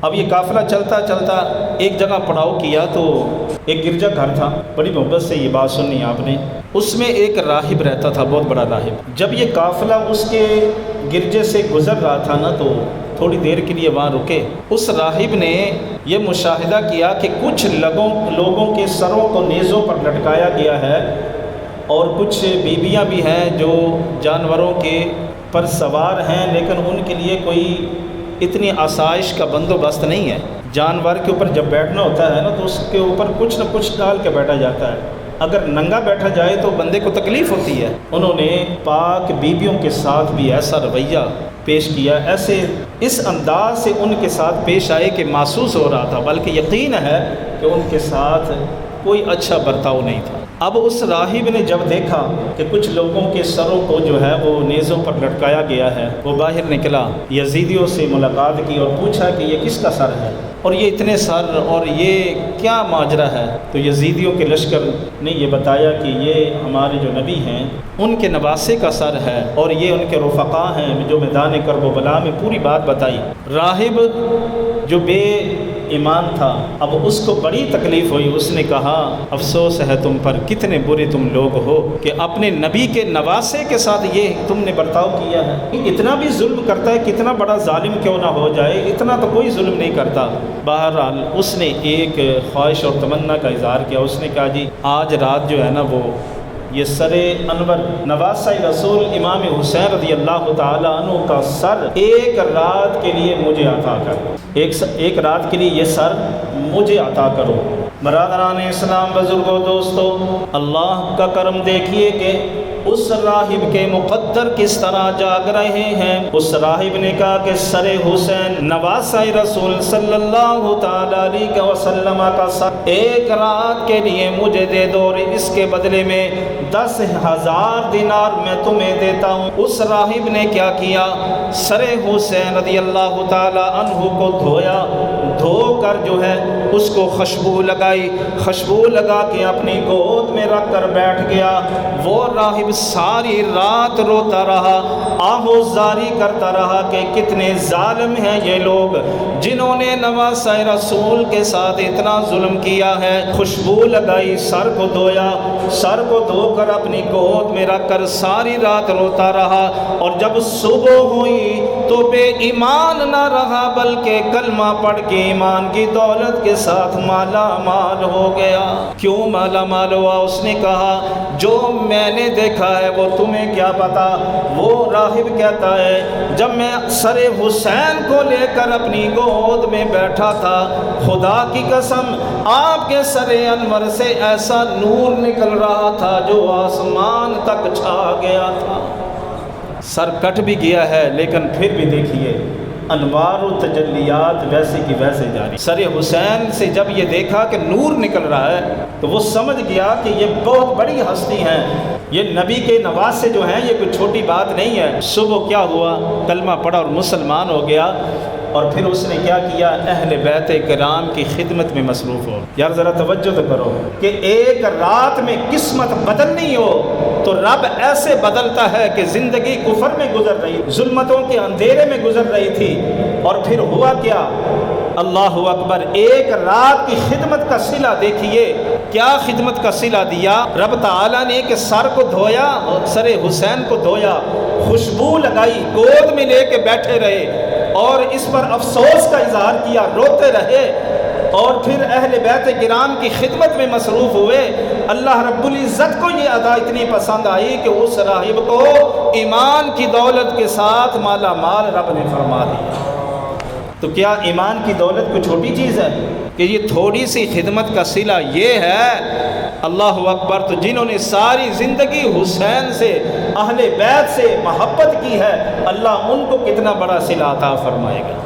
اب یہ قافلہ چلتا چلتا ایک جگہ پڑاؤ کیا تو ایک گرجا گھر تھا، بڑی محبت سے یہ بات سنی آپ نے، اس میں ایک راہب رہتا تھا، بہت بڑا راہب۔ جب یہ قافلہ اس کے گرجے سے گزر رہا تھا نا تو تھوڑی دیر کے لیے وہاں رکے۔ اس راہب نے یہ مشاہدہ کیا کہ کچھ لوگوں کے سروں کو نیزوں پر لٹکایا گیا ہے، اور کچھ بیویاں بھی ہیں جو جانوروں کے پر سوار ہیں، لیکن ان کے لیے کوئی اتنی آسائش کا بندوبست نہیں ہے۔ جانور کے اوپر جب بیٹھنا ہوتا ہے نا تو اس کے اوپر کچھ نہ کچھ ڈال کے بیٹھا جاتا ہے، اگر ننگا بیٹھا جائے تو بندے کو تکلیف ہوتی ہے۔ انہوں نے پاک بیویوں کے ساتھ بھی ایسا رویہ پیش کیا، ایسے اس انداز سے ان کے ساتھ پیش آئے کہ محسوس ہو رہا تھا، بلکہ یقین ہے کہ ان کے ساتھ کوئی اچھا برتاؤ نہیں تھا۔ اب اس راہب نے جب دیکھا کہ کچھ لوگوں کے سروں کو جو ہے وہ نیزوں پر لٹکایا گیا ہے، وہ باہر نکلا، یزیدیوں سے ملاقات کی اور پوچھا کہ یہ کس کا سر ہے اور یہ اتنے سر اور یہ کیا ماجرا ہے؟ تو یزیدیوں کے لشکر نے یہ بتایا کہ یہ ہمارے جو نبی ہیں ان کے نواسے کا سر ہے اور یہ ان کے رفقا ہیں جو میدان کرب و بلا میں پوری بات بتائی۔ راہب جو بے ایمان تھا، اب اس کو بڑی تکلیف ہوئی، اس نے کہا افسوس ہے تم پر، کتنے برے تم لوگ ہو کہ اپنے نبی کے نواسے کے ساتھ یہ تم نے برتاؤ کیا ہے۔ اتنا بھی ظلم کرتا ہے، کتنا بڑا ظالم کیوں نہ ہو جائے، اتنا تو کوئی ظلم نہیں کرتا۔ بہرحال اس نے ایک خواہش اور تمنا کا اظہار کیا، اس نے کہا جی آج رات جو ہے نا وہ یہ سر انور نواسہ رسول امام حسین رضی اللہ تعالیٰ عنہ کا سر ایک رات کے لیے مجھے عطا کرو، ایک رات کے لیے یہ سر مجھے عطا کرو۔ برادران اسلام، بزرگوں، دوستو، اللہ کا کرم دیکھیے کہ اس راہب کے مقدر کس طرح جاگ رہے ہیں۔ اس راہب نے کہا کہ سر حسین نواسہ رسول صلی اللہ تعالیٰ علیہ وسلم کا سر ایک رات کے لیے مجھے دے دو اور اس کے بدلے میں 10,000 دینار میں تمہیں دیتا ہوں۔ اس راہب نے کیا کیا، سر حسین رضی اللہ تعالیٰ عنہ کو دھویا، دھو کر جو ہے اس کو خوشبو لگائی، خوشبو لگا کے اپنی گود میں رکھ کر بیٹھ گیا۔ وہ راہب ساری رات روتا رہا، آہوزاری کرتا رہا کہ کتنے ظالم ہیں یہ لوگ جنہوں نے نواسہ رسول کے ساتھ اتنا ظلم کیا ہے۔ خوشبو لگائی، سر کو دھویا، سر کو دھو کر اپنی گود میں رکھ کر ساری رات روتا رہا، اور جب صبح ہوئی تو بے ایمان نہ رہا بلکہ کلمہ پڑھ کے ایمان کی دولت کے ساتھ مالا مال ہو گیا۔ کیوں مالا مال ہوا؟ اس نے کہا جو میں نے دیکھا ہے وہ تمہیں کیا پتا۔ وہ راہب کہتا ہے جب میں سر حسین کو لے کر اپنی گود میں بیٹھا تھا، خدا کی قسم آپ کے سر انور سے ایسا نور نکل رہا تھا جو آسمان تک چھا گیا تھا۔ سر کٹ بھی گیا ہے لیکن پھر بھی دیکھیے انوار و تجلیات ویسے کی ویسے جاری۔ سر حسین سے جب یہ دیکھا کہ نور نکل رہا ہے تو وہ سمجھ گیا کہ یہ بہت بڑی ہستی ہیں، یہ نبی کے نواسے جو ہیں یہ کوئی چھوٹی بات نہیں ہے۔ صبح کیا ہوا، کلمہ پڑھا اور مسلمان ہو گیا، اور پھر اس نے کیا کیا، اہل بیت کرام کی خدمت میں مصروف ہو۔ یار ذرا توجہ تو کرو کہ ایک رات میں قسمت بدلنی ہو تو رب ایسے بدلتا ہے کہ زندگی کفر میں گزر رہی، ظلمتوں کے اندھیرے میں گزر رہی تھی، اور پھر ہوا کیا، اللہ اکبر، ایک رات کی خدمت کا صلہ دیکھیے کیا خدمت کا صلہ دیا رب تعالیٰ نے کہ سر کو دھویا، سر حسین کو دھویا، خوشبو لگائی، گود میں لے کے بیٹھے رہے اور اس پر افسوس کا اظہار کیا، روتے رہے، اور پھر اہل بیت کرام کی خدمت میں مصروف ہوئے۔ اللہ رب العزت کو یہ ادا اتنی پسند آئی کہ اس راہب کو ایمان کی دولت کے ساتھ مالا مال رب نے فرما دیا۔ تو کیا ایمان کی دولت کوئی چھوٹی چیز ہے کہ یہ تھوڑی سی خدمت کا صلہ یہ ہے؟ اللہ اکبر۔ تو جنہوں نے ساری زندگی حسین سے، اہل بیت سے محبت کی ہے، اللہ ان کو کتنا بڑا صلہ عطا فرمائے گا۔